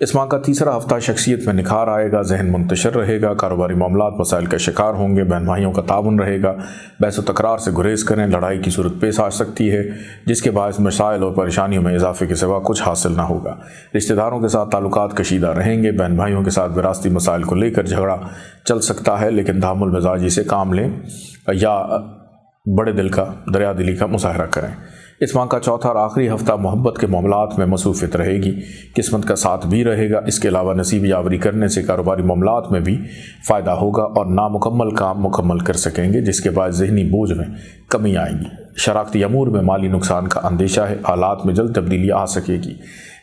اس ماہ کا تیسرا ہفتہ شخصیت میں نکھار آئے گا، ذہن منتشر رہے گا، کاروباری معاملات مسائل کا شکار ہوں گے، بہن بھائیوں کا تعاون رہے گا، بحث و تکرار سے گریز کریں، لڑائی کی صورت پیش آ سکتی ہے جس کے باعث مسائل اور پریشانیوں میں اضافے کے سوا کچھ حاصل نہ ہوگا۔ رشتہ داروں کے ساتھ تعلقات کشیدہ رہیں گے، بہن بھائیوں کے ساتھ وراثتی مسائل کو لے کر جھگڑا چل سکتا ہے، لیکن تحمل مزاجی سے کام لیں یا بڑے دل کا دریا دلی کا مظاہرہ کریں۔ اس ماہ کا چوتھا اور آخری ہفتہ محبت کے معاملات میں مصروفیت رہے گی، قسمت کا ساتھ بھی رہے گا۔ اس کے علاوہ نصیب یاوری کرنے سے کاروباری معاملات میں بھی فائدہ ہوگا اور نامکمل کام مکمل کر سکیں گے جس کے بعد ذہنی بوجھ میں کمی آئے گی۔ شراکتی امور میں مالی نقصان کا اندیشہ ہے، حالات میں جلد تبدیلی آ سکے گی،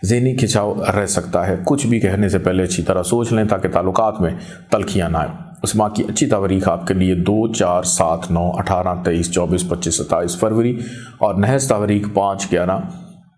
ذہنی کھنچاؤ رہ سکتا ہے۔ کچھ بھی کہنے سے پہلے اچھی طرح سوچ لیں تاکہ تعلقات میں تلخیاں نہ آئیں۔ اس ماہ کی اچھی تاریخ آپ کے لیے 2، 4، 7، 9، 18، 23، 24، 25، 27 فروری اور نحس تاریخ 5، 11،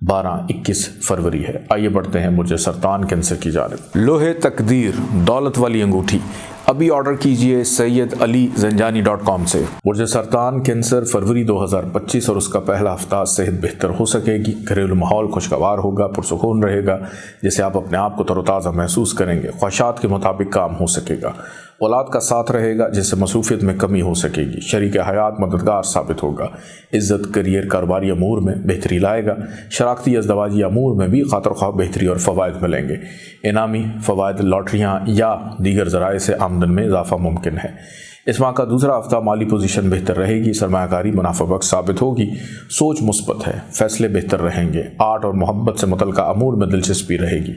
12، 21 فروری ہے۔ آئیے بڑھتے ہیں برج سرطان کینسر کی جانب۔ لوہے تقدیر دولت والی انگوٹھی ابھی آرڈر کیجئے SayyedAliZanjani.com سے۔ برج سرطان کینسر فروری 2025 اور اس کا پہلا ہفتہ صحت بہتر ہو سکے گی، گھریلو ماحول خوشگوار ہوگا، پرسکون رہے گا جس سے آپ اپنے آپ کو تر و تازہ محسوس کریں گے، خواہشات کے مطابق کام ہو سکے گا، اولاد کا ساتھ رہے گا جس سے مصروفیت میں کمی ہو سکے گی، شریک حیات مددگار ثابت ہوگا، عزت، کریئر، کاروباری امور میں بہتری لائے گا، شراکتی ازدواجی امور میں بھی خاطر خواہ بہتری اور فوائد ملیں گے، انعامی فوائد، لاٹریاں یا دیگر ذرائع سے آمدن میں اضافہ ممکن ہے۔ اس ماہ کا دوسرا ہفتہ مالی پوزیشن بہتر رہے گی، سرمایہ کاری منافع بخش ثابت ہوگی، سوچ مثبت ہے، فیصلے بہتر رہیں گے، آرٹ اور محبت سے متعلقہ امور میں دلچسپی رہے گی،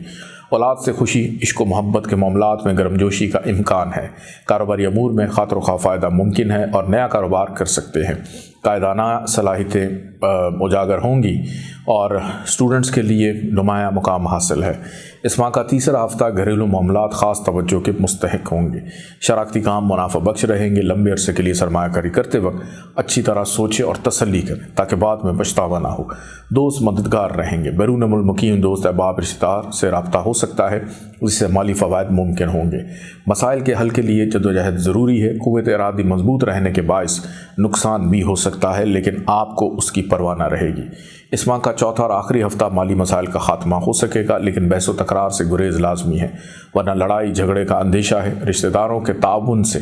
اولاد سے خوشی، عشق و محبت کے معاملات میں گرمجوشی کا امکان ہے، کاروباری امور میں خاطر خواہ فائدہ ممکن ہے اور نیا کاروبار کر سکتے ہیں، قائدانہ صلاحیتیں اجاگر ہوں گی اور اسٹوڈنٹس کے لیے نمایاں مقام حاصل ہے۔ اس ماہ کا تیسرا ہفتہ گھریلو معاملات خاص توجہ کے مستحق ہوں گے، شراکتی کام منافع بخش رہیں گے، لمبے عرصے کے لیے سرمایہ کاری کرتے وقت اچھی طرح سوچیں اور تسلی کریں تاکہ بعد میں پچھتاوا نہ ہو، دوست مددگار رہیں گے، بیرون ملک مقیم دوست احباب رشتہ دار سے رابطہ ہو سکتا ہے جس سے مالی فوائد ممکن ہوں گے، مسائل کے حل کے لیے جدوجہد ضروری ہے، قوت ارادی مضبوط رہنے کے باعث نقصان بھی ہو سکتا ہے لیکن آپ کو اس کی پرواہ نہ رہے گی۔ اس ماہ کا چوتھا اور آخری ہفتہ مالی مسائل کا خاتمہ ہو سکے گا لیکن بحث و تکرار سے گریز لازمی ہے ورنہ لڑائی جھگڑے کا اندیشہ ہے، رشتہ داروں کے تعاون سے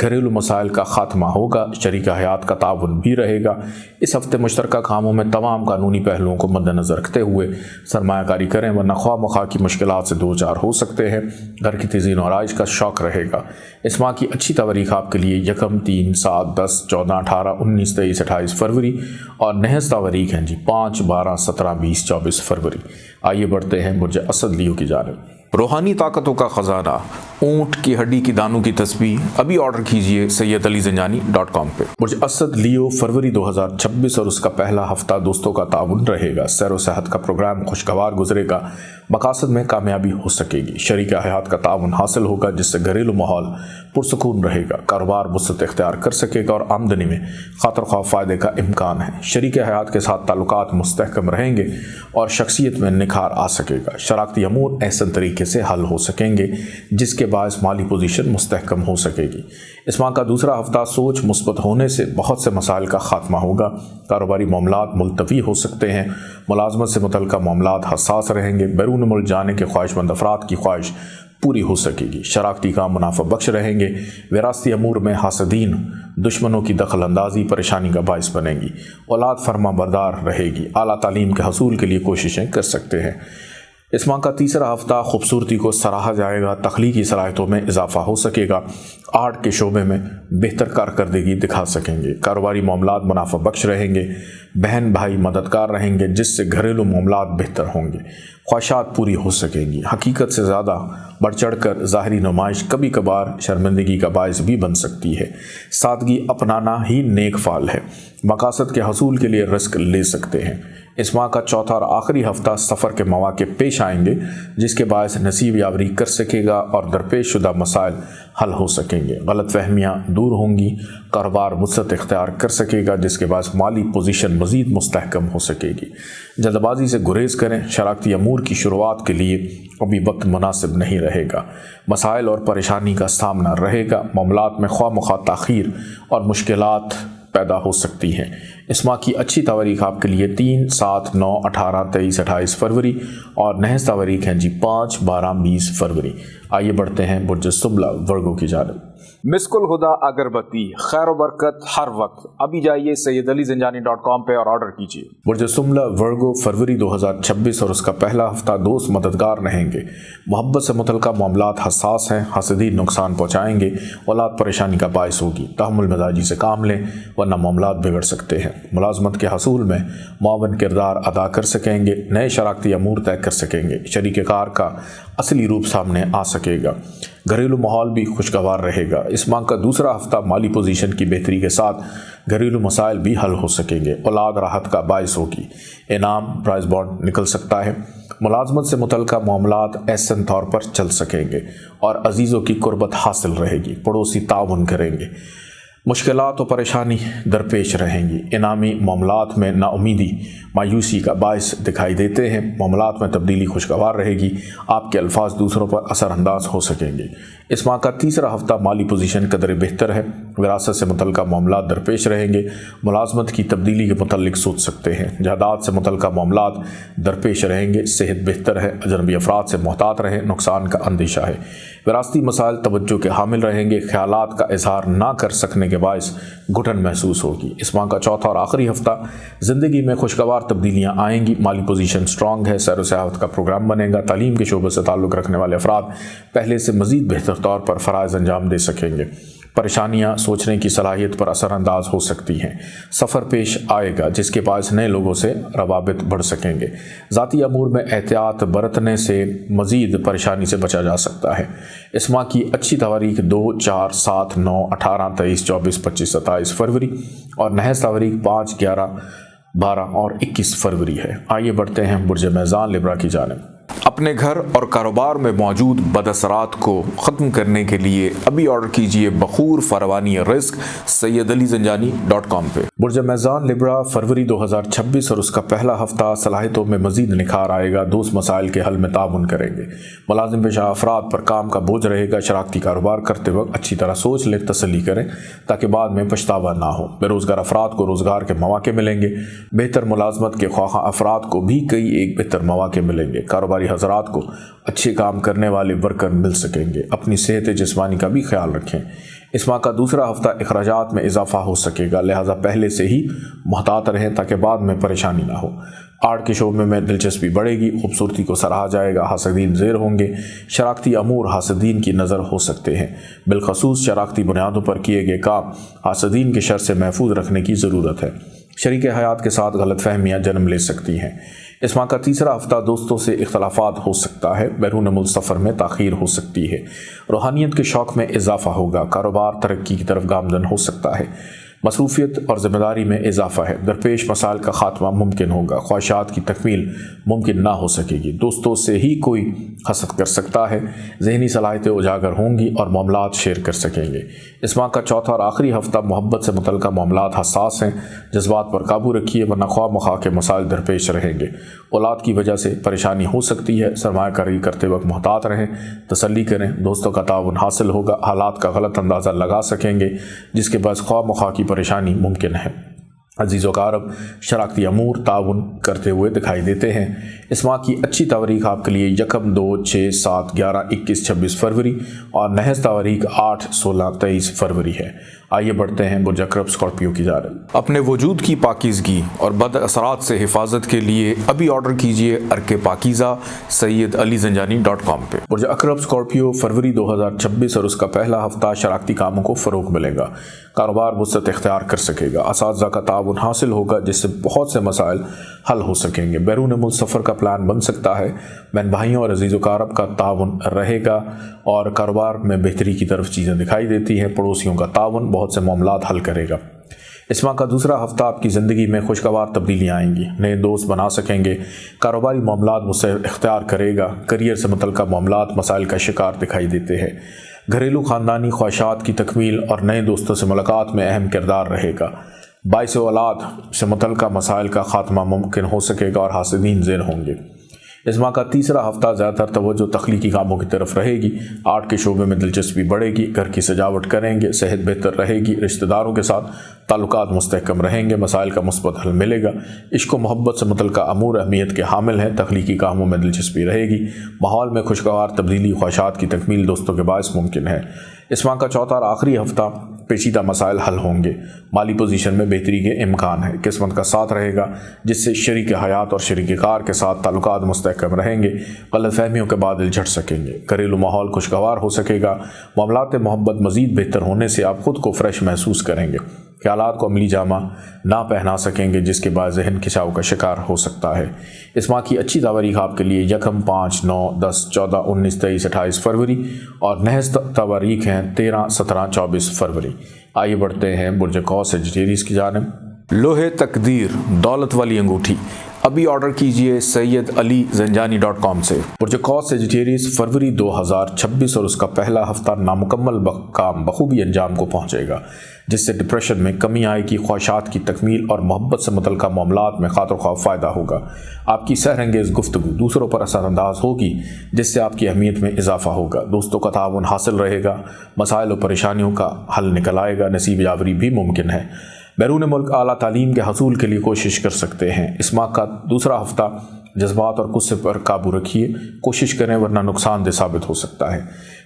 گھریلو مسائل کا خاتمہ ہوگا، شریک حیات کا تعاون بھی رہے گا۔ اس ہفتے مشترکہ کاموں میں تمام قانونی پہلوؤں کو مد نظر رکھتے ہوئے سرمایہ کاری کریں ورنہ خواہ مخواہ کی مشکلات سے دوچار ہو سکتے ہیں، گھر کی تزئین و آرائش کا شوق رہے گا۔ اس ماہ کی اچھی تاریخ آپ کے لیے 1، 3، 7، 10، 14، 18، 19، 23، 28 فروری اور نحس تاریخ ہیں 5، 12، 17، 20، 24 فروری۔ آئیے بڑھتے ہیں برج اسد لیو کی جانب۔ روحانی طاقتوں کا خزانہ اونٹ کی ہڈی کی دانوں کی تسبیح ابھی آرڈر کیجئے SayyedAliZanjani.com پہ۔ برج اسد لیو فروری 2026 اور اس کا پہلا ہفتہ دوستوں کا تعاون رہے گا، سیر و صحت کا پروگرام خوشگوار گزرے گا، مقاصد میں کامیابی ہو سکے گی، شریک حیات کا تعاون حاصل ہوگا جس سے گھریلو ماحول پرسکون رہے گا، کاروبار وسعت اختیار کر سکے گا اور آمدنی میں خاطر خواہ فائدے کا امکان ہے، شریک حیات کے ساتھ تعلقات مستحکم رہیں گے اور شخصیت میں نکھار آ سکے گا، شراکتی امور احسن طریقے سے حل ہو سکیں گے جس کے باعث مالی پوزیشن مستحکم ہو سکے گی۔ اس ماہ کا دوسرا ہفتہ سوچ مثبت ہونے سے بہت سے مسائل کا خاتمہ ہوگا، کاروباری معاملات ملتوی ہو سکتے ہیں، ملازمت سے متعلقہ معاملات حساس رہیں گے، بیرون ملک جانے کے خواہش مند افراد کی خواہش پوری ہو سکے گی، شراکتی کام منافع بخش رہیں گے، وراثتی امور میں حاسدین دشمنوں کی دخل اندازی پریشانی کا باعث بنے گی، اولاد فرما بردار رہے گی، اعلیٰ تعلیم کے حصول کے لیے کوششیں کر سکتے ہیں۔ اس ماہ کا تیسرا ہفتہ خوبصورتی کو سراہا جائے گا، تخلیقی صلاحیتوں میں اضافہ ہو سکے گا، آرٹ کے شعبے میں بہتر کارکردگی دکھا سکیں گے، کاروباری معاملات منافع بخش رہیں گے، بہن بھائی مددگار رہیں گے جس سے گھریلو معاملات بہتر ہوں گے، خواہشات پوری ہو سکیں گی، حقیقت سے زیادہ بڑھ چڑھ کر ظاہری نمائش کبھی کبھار شرمندگی کا باعث بھی بن سکتی ہے، سادگی اپنانا ہی نیک فعل ہے، مقاصد کے حصول کے لیے رزق لے سکتے ہیں۔ اس ماہ کا چوتھا اور آخری ہفتہ سفر کے مواقع پیش آئیں گے جس کے باعث نصیب یاوری کر سکے گا اور درپیش شدہ مسائل حل ہو سکیں گے، غلط فہمیاں دور ہوں گی، کاروبار وسعت اختیار کر سکے گا جس کے باعث مالی پوزیشن مزید مستحکم ہو سکے گی، جلد بازی سے گریز کریں، شراکتی امور کی شروعات کے لیے ابھی وقت مناسب نہیں رہے گا، مسائل اور پریشانی کا سامنا رہے گا، معاملات میں خواہ مخواہ تاخیر اور مشکلات پیدا ہو سکتی ہیں۔ اس ماہ کی اچھی تواریخ آپ کے لیے 3، 7، 9، 18، 23، 28 فروری اور نحس تواریخ ہیں 5، 12، 20 فروری۔ آئیے بڑھتے ہیں برج سنبلہ ورگو کی جانب۔ مسک الہدا اگربتی، خیر و برکت ہر وقت۔ ابھی جائیے سیدعلیزنجانی.com پہ اور آرڈر کیجیے۔ برج سنبلہ ورگو فروری 2026 اور اس کا پہلا ہفتہ دوست مددگار رہیں گے۔ محبت سے متعلقہ معاملات حساس ہیں، حاسدین نقصان پہنچائیں گے، اولاد پریشانی کا باعث ہوگی۔ تحمل مزاجی سے کام لیں ورنہ معاملات بگڑ سکتے ہیں۔ ملازمت کے حصول میں معاون کردار ادا کر سکیں گے، نئے شراکتی امور طے کر سکیں گے، شریک کار کا اصلی روپ سامنے آ سکے گا۔ گھریلو ماحول بھی خوشگوار رہے گا۔ اس ماہ کا دوسرا ہفتہ مالی پوزیشن کی بہتری کے ساتھ گھریلو مسائل بھی حل ہو سکیں گے، اولاد راحت کا باعث ہوگی، انعام پرائز بانڈ نکل سکتا ہے۔ ملازمت سے متعلقہ معاملات احسن طور پر چل سکیں گے اور عزیزوں کی قربت حاصل رہے گی، پڑوسی تعاون کریں گے۔ مشکلات و پریشانی درپیش رہیں گی۔ انعامی معاملات میں نا امیدی مایوسی کا باعث دکھائی دیتے ہیں۔ معاملات میں تبدیلی خوشگوار رہے گی، آپ کے الفاظ دوسروں پر اثر انداز ہو سکیں گے۔ اس ماہ کا تیسرا ہفتہ مالی پوزیشن قدر بہتر ہے۔ وراثت سے متعلقہ معاملات درپیش رہیں گے۔ ملازمت کی تبدیلی کے متعلق سوچ سکتے ہیں۔ جائیداد سے متعلقہ معاملات درپیش رہیں گے۔ صحت بہتر ہے، اجنبی افراد سے محتاط رہیں، نقصان کا اندیشہ ہے۔ وراثتی مسائل توجہ کے حامل رہیں گے۔ خیالات کا اظہار نہ کر سکنے کے باعث گھٹن محسوس ہوگی۔ اس ماہ کا چوتھا اور آخری ہفتہ زندگی میں خوشگوار تبدیلیاں آئیں گی۔ مالی پوزیشن سٹرانگ ہے، سیر و سیاحت کا پروگرام بنے گا۔ تعلیم کے شعبے سے تعلق رکھنے والے افراد پہلے سے مزید بہتر طور پر فرائض انجام دے سکیں گے۔ پریشانیاں سوچنے کی صلاحیت پر اثر انداز ہو سکتی ہیں۔ سفر پیش آئے گا جس کے باعث نئے لوگوں سے روابط بڑھ سکیں گے۔ ذاتی امور میں احتیاط برتنے سے مزید پریشانی سے بچا جا سکتا ہے۔ اس ماہ کی اچھی تواریخ 2، 4، 7، 9، 18، 23، 24، 25، 27 فروری اور نحس تواریخ 5، 11، 12 اور 21 فروری ہے۔ آئیے بڑھتے ہیں برج میزان لبرا کی جانب۔ اپنے گھر اور کاروبار میں موجود بد اثرات کو ختم کرنے کے لیے ابھی آرڈر کیجیے بخور فروانی رزق سیدعلیزنجانی.com پہ۔ برج میزان لبرا فروری 2026 اور اس کا پہلا ہفتہ صلاحیتوں میں مزید نکھار آئے گا۔ دوست مسائل کے حل میں تعاون کریں گے۔ ملازم پیشہ افراد پر کام کا بوجھ رہے گا۔ شراکتی کاروبار کرتے وقت اچھی طرح سوچ لیں، تسلی کریں تاکہ بعد میں پچھتاوا نہ ہو۔ بے روزگار افراد کو روزگار کے مواقع ملیں گے۔ بہتر ملازمت کے خواہاں افراد کو بھی کئی ایک بہتر مواقع ملیں گے۔ کاروباری حضرات کو اچھے کام کرنے والے ورکر مل سکیں گے۔ اپنی صحت جسمانی کا بھی خیال رکھیں۔ اس ماہ کا دوسرا ہفتہ اخراجات میں اضافہ ہو سکے گا، لہذا پہلے سے ہی محتاط رہیں تاکہ بعد میں پریشانی نہ ہو۔ آرٹ کے شعبے میں دلچسپی بڑھے گی، خوبصورتی کو سراہا جائے گا، حاسدین زیر ہوں گے۔ شراکتی امور حاسدین کی نظر ہو سکتے ہیں، بالخصوص شراکتی بنیادوں پر کیے گئے کام حاسدین کے شر سے محفوظ رکھنے کی ضرورت ہے۔ شریک حیات کے ساتھ غلط فہمیاں جنم لے سکتی ہیں۔ اس ماہ کا تیسرا ہفتہ دوستوں سے اختلافات ہو سکتا ہے، بیرون ملک سفر میں تاخیر ہو سکتی ہے۔ روحانیت کے شوق میں اضافہ ہوگا، کاروبار ترقی کی طرف گامزن ہو سکتا ہے۔ مصروفیت اور ذمہ داری میں اضافہ ہے، درپیش مسائل کا خاتمہ ممکن ہوگا، خواہشات کی تکمیل ممکن نہ ہو سکے گی، دوستوں سے ہی کوئی حسد کر سکتا ہے، ذہنی صلاحیتیں اجاگر ہوں گی اور معاملات شیئر کر سکیں گے۔ اس ماہ کا چوتھا اور آخری ہفتہ محبت سے متعلقہ معاملات حساس ہیں، جذبات پر قابو رکھیے ورنہ خواہ مخواہ کے مسائل درپیش رہیں گے۔ اولاد کی وجہ سے پریشانی ہو سکتی ہے، سرمایہ کاری کرتے وقت محتاط رہیں، تسلی کریں، دوستوں کا تعاون حاصل ہوگا، حالات کا غلط اندازہ لگا سکیں گے جس کے باعث خواہ مخواہ کی پریشانی ممکن ہے۔ عزیز و اقارب شراکتی امور تعاون کرتے ہوئے دکھائی دیتے ہیں۔ اس ماہ کی اچھی تواریخ آپ کے لیے 1، 2، 6، 7، 11، 21، 26 فروری اور نحس تواریخ 8، 16، 23 فروری ہے۔ آئیے بڑھتے ہیں برج عقرب اسکارپیو کی جانب۔ اپنے وجود کی پاکیزگی اور بد اثرات سے حفاظت کے لیے ابھی آرڈر کیجیے ارک پاکیزہ سیدعلیزنجانی.com پہ۔ برج عقرب اسکارپیو فروری 2026 اور اس کا پہلا ہفتہ شراکتی کاموں کو فروغ ملے گا، کاروبار وسعت اختیار کر سکے گا، اساتذہ کا تعاون حاصل ہوگا جس سے بہت سے مسائل حل ہو سکیں گے، بیرون ملک سفر کا پلان بن سکتا ہے، بہن بھائیوں اور عزیز و اقارب کا تعاون رہے گا اور کاروبار میں بہتری کی طرف چیزیں دکھائی دیتی ہیں، پڑوسیوں کا تعاون بہت سے معاملات حل کرے گا۔ اس ماہ کا دوسرا ہفتہ آپ کی زندگی میں خوشگوار تبدیلیاں آئیں گی، نئے دوست بنا سکیں گے، کاروباری معاملات وسعت اختیار کرے گا، کریئر سے متعلقہ معاملات مسائل کا شکار دکھائی دیتے ہیں، گھریلو خاندانی خواہشات کی تکمیل اور نئے دوستوں سے ملاقات میں اہم کردار رہے گا، باعث اولاد سے متعلقہ مسائل کا خاتمہ ممکن ہو سکے گا اور حاسدین زیر ہوں گے۔ اس ماہ کا تیسرا ہفتہ زیادہ تر توجہ تخلیقی کاموں کی طرف رہے گی، آرٹ کے شعبے میں دلچسپی بڑھے گی، گھر کی سجاوٹ کریں گے، صحت بہتر رہے گی، رشتہ داروں کے ساتھ تعلقات مستحکم رہیں گے، مسائل کا مثبت حل ملے گا، عشق و محبت سے متعلقہ امور اہمیت کے حامل ہیں، تخلیقی کاموں میں دلچسپی رہے گی، ماحول میں خوشگوار تبدیلی، خواہشات کی تکمیل دوستوں کے باعث ممکن ہے۔ اس ماہ کا چوتھا اور آخری ہفتہ پیچیدہ مسائل حل ہوں گے، مالی پوزیشن میں بہتری کے امکان ہے، قسمت کا ساتھ رہے گا جس سے شریک حیات اور شریک کار کے ساتھ تعلقات مستحکم رہیں گے، غلط فہمیوں کے بادل جھڑ سکیں گے، گھریلو ماحول خوشگوار ہو سکے گا، معاملات محبت مزید بہتر ہونے سے آپ خود کو فریش محسوس کریں گے، خیالات کو عملی جامہ نہ پہنا سکیں گے جس کے باعث ذہن کھچاؤ کا شکار ہو سکتا ہے۔ اس ماہ کی اچھی تواریخ آپ کے لیے 1، 5، 9، 10، 14، 19، 23، 28 فروری اور نحس تواریخ ہیں 13، 17، 24 فروری۔ آئیے بڑھتے ہیں برج قوس سیجیٹیریس کی جانب۔ لوہے تقدیر دولت والی انگوٹھی ابھی آرڈر کیجئے SayyidAliZanjani.com سے۔ برج قوس سیجیٹیریس فروری 2026 اور اس کا پہلا ہفتہ نامکمل کام بخوبی انجام کو پہنچے گا، جس سے ڈپریشن میں کمی آئے گی، خواہشات کی تکمیل اور محبت سے متعلقہ معاملات میں خاطر خواہ فائدہ ہوگا، آپ کی سحر انگیز گفتگو دوسروں پر اثر انداز ہوگی جس سے آپ کی اہمیت میں اضافہ ہوگا، دوستوں کا تعاون حاصل رہے گا، مسائل و پریشانیوں کا حل نکل آئے گا، نصیب یاوری بھی ممکن ہے، بیرون ملک اعلیٰ تعلیم کے حصول کے لیے کوشش کر سکتے ہیں۔ اس ماہ کا دوسرا ہفتہ جذبات اور غصے پر قابو رکھیے، کوشش کریں ورنہ نقصان دہ ثابت ہو سکتا ہے،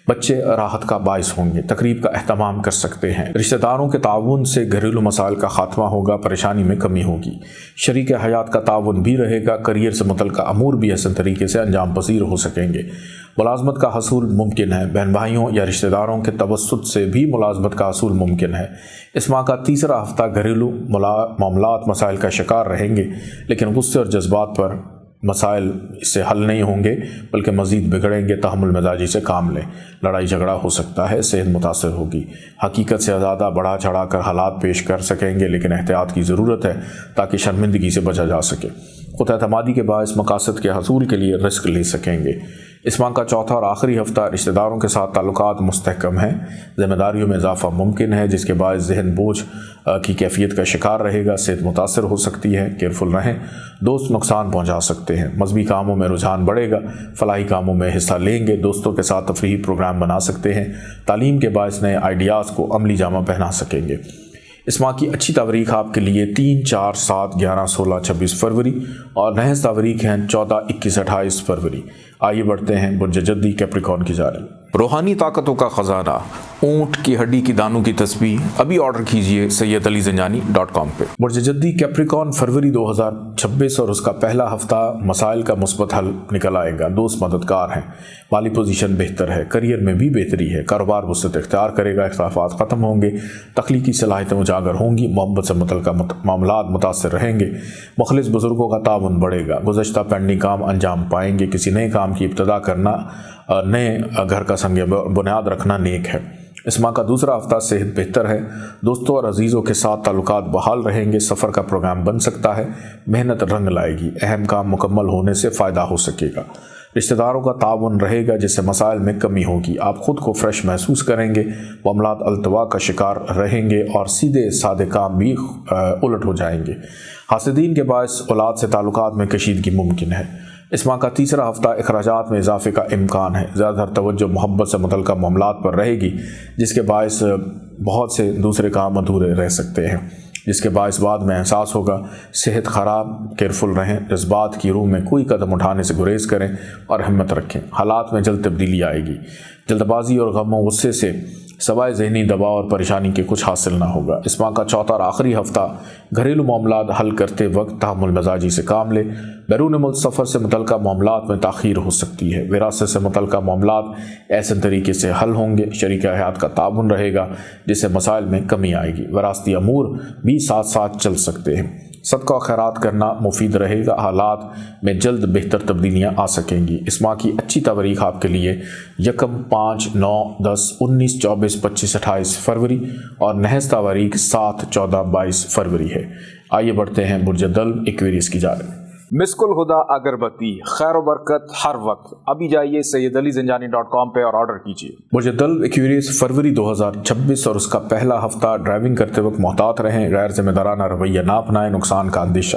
بچے راحت کا باعث ہوں گے، تقریب کا اہتمام کر سکتے ہیں، رشتہ داروں کے تعاون سے گھریلو مسائل کا خاتمہ ہوگا، پریشانی میں کمی ہوگی، شریک حیات کا تعاون بھی رہے گا، کریئر سے متعلقہ امور بھی احسن طریقے سے انجام پذیر ہو سکیں گے، ملازمت کا حصول ممکن ہے، بہن بھائیوں یا رشتہ داروں کے توسط سے بھی ملازمت کا حصول ممکن ہے۔ اس ماہ کا تیسرا ہفتہ گھریلو معاملات مسائل کا شکار رہیں گے، لیکن غصے اور جذبات پر مسائل اس سے حل نہیں ہوں گے بلکہ مزید بگڑیں گے، تحمل مزاجی سے کام لیں، لڑائی جھگڑا ہو سکتا ہے، صحت متاثر ہوگی، حقیقت سے زیادہ بڑھا چڑھا کر حالات پیش کر سکیں گے لیکن احتیاط کی ضرورت ہے تاکہ شرمندگی سے بچا جا سکے، خود اعتمادی کے باعث مقاصد کے حصول کے لیے رسک لے سکیں گے۔ اس ماہ کا چوتھا اور آخری ہفتہ رشتہ داروں کے ساتھ تعلقات مستحکم ہیں، ذمہ داریوں میں اضافہ ممکن ہے جس کے باعث ذہن بوجھ کی کیفیت کا شکار رہے گا، صحت متاثر ہو سکتی ہے، کیئرفل رہیں، دوست نقصان پہنچا سکتے ہیں، مذہبی کاموں میں رجحان بڑھے گا، فلاحی کاموں میں حصہ لیں گے، دوستوں کے ساتھ تفریحی پروگرام بنا سکتے ہیں، تعلیم کے باعث نئے آئیڈیاز کو عملی جامہ پہنا سکیں گے۔ اس ماہ کی اچھی تواریخ آپ کے لیے 3، 4، 7، 11، 16، 26 فروری اور نحس تواریخ ہیں 14، 21، 28 فروری۔ آئیے بڑھتے ہیں برج جدی کیپریکارن کی جانب۔ روحانی طاقتوں کا خزانہ اونٹ کی ہڈی کی دانوں کی تسبیح ابھی آرڈر کیجئے SayyidAliZanjani.com پہ۔ برج جدی کیپریکارن فروری 2026 اور اس کا پہلا ہفتہ مسائل کا مثبت حل نکل آئے گا، دوست مددگار ہیں، مالی پوزیشن بہتر ہے، کریئر میں بھی بہتری ہے، کاروبار وسعت اختیار کرے گا، اختلافات ختم ہوں گے، تخلیقی صلاحیتیں اجاگر ہوں گی، محبت سے متعلقہ معاملات متاثر رہیں گے، مخلص بزرگوں کا تعاون بڑھے گا، گزشتہ پینڈنگ کام انجام پائیں گے، کسی نئے کام کی ابتدا کرنا، نئے گھر کا سنگ بنیاد رکھنا نیک ہے۔ اس ماہ کا دوسرا ہفتہ صحت بہتر ہے، دوستوں اور عزیزوں کے ساتھ تعلقات بحال رہیں گے، سفر کا پروگرام بن سکتا ہے، محنت رنگ لائے گی، اہم کام مکمل ہونے سے فائدہ ہو سکے گا، رشتہ داروں کا تعاون رہے گا جس سے مسائل میں کمی ہوگی، آپ خود کو فریش محسوس کریں گے، معاملات التوا کا شکار رہیں گے اور سیدھے سادے کام بھی الٹ ہو جائیں گے، حاسدین کے باعث اولاد سے تعلقات میں کشیدگی ممکن ہے۔ اس ماہ کا تیسرا ہفتہ اخراجات میں اضافے کا امکان ہے، زیادہ تر توجہ محبت سے متعلقہ معاملات پر رہے گی جس کے باعث بہت سے دوسرے کام ادھورے رہ سکتے ہیں، جس کے باعث بعد میں احساس ہوگا، صحت خراب، کیئرفل رہیں، جذبات کی روح میں کوئی قدم اٹھانے سے گریز کریں اور ہمت رکھیں، حالات میں جلد تبدیلی آئے گی، جلد بازی اور غم و غصے سے سوائے ذہنی دباؤ اور پریشانی کے کچھ حاصل نہ ہوگا۔ اس ماہ کا چوتھا اور آخری ہفتہ گھریلو معاملات حل کرتے وقت تحمل مزاجی سے کام لے، بیرون ملک سفر سے متعلقہ معاملات میں تاخیر ہو سکتی ہے، وراثت سے متعلقہ معاملات احسن طریقے سے حل ہوں گے، شریک حیات کا تعاون رہے گا جس سے مسائل میں کمی آئے گی، وراثتی امور بھی ساتھ ساتھ چل سکتے ہیں، صدقہ و خیرات کرنا مفید رہے گا، حالات میں جلد بہتر تبدیلیاں آ سکیں گی۔ اس ماہ کی اچھی تواریخ آپ کے لیے 1، 5، 9، 10، 19، 24، 25، 28 فروری اور نحس تواریخ 7، 14، 22 فروری ہے۔ آئیے بڑھتے ہیں برج دلو ایکویریس کی جانب۔ مسک الہدا اگربتی خیر و برکت ہر وقت ابھی جائیے SayyidAliZanjani.com پہ اور آرڈر کیجیے۔ برج دلو ایکویریس فروری 2026 اور اس کا پہلا ہفتہ ڈرائیونگ کرتے وقت محتاط رہیں، غیر ذمہ دارانہ رویہ نہ اپنائیں، نقصان کا اندیشہ،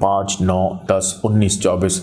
5, 9, 10, 19, 24,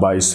22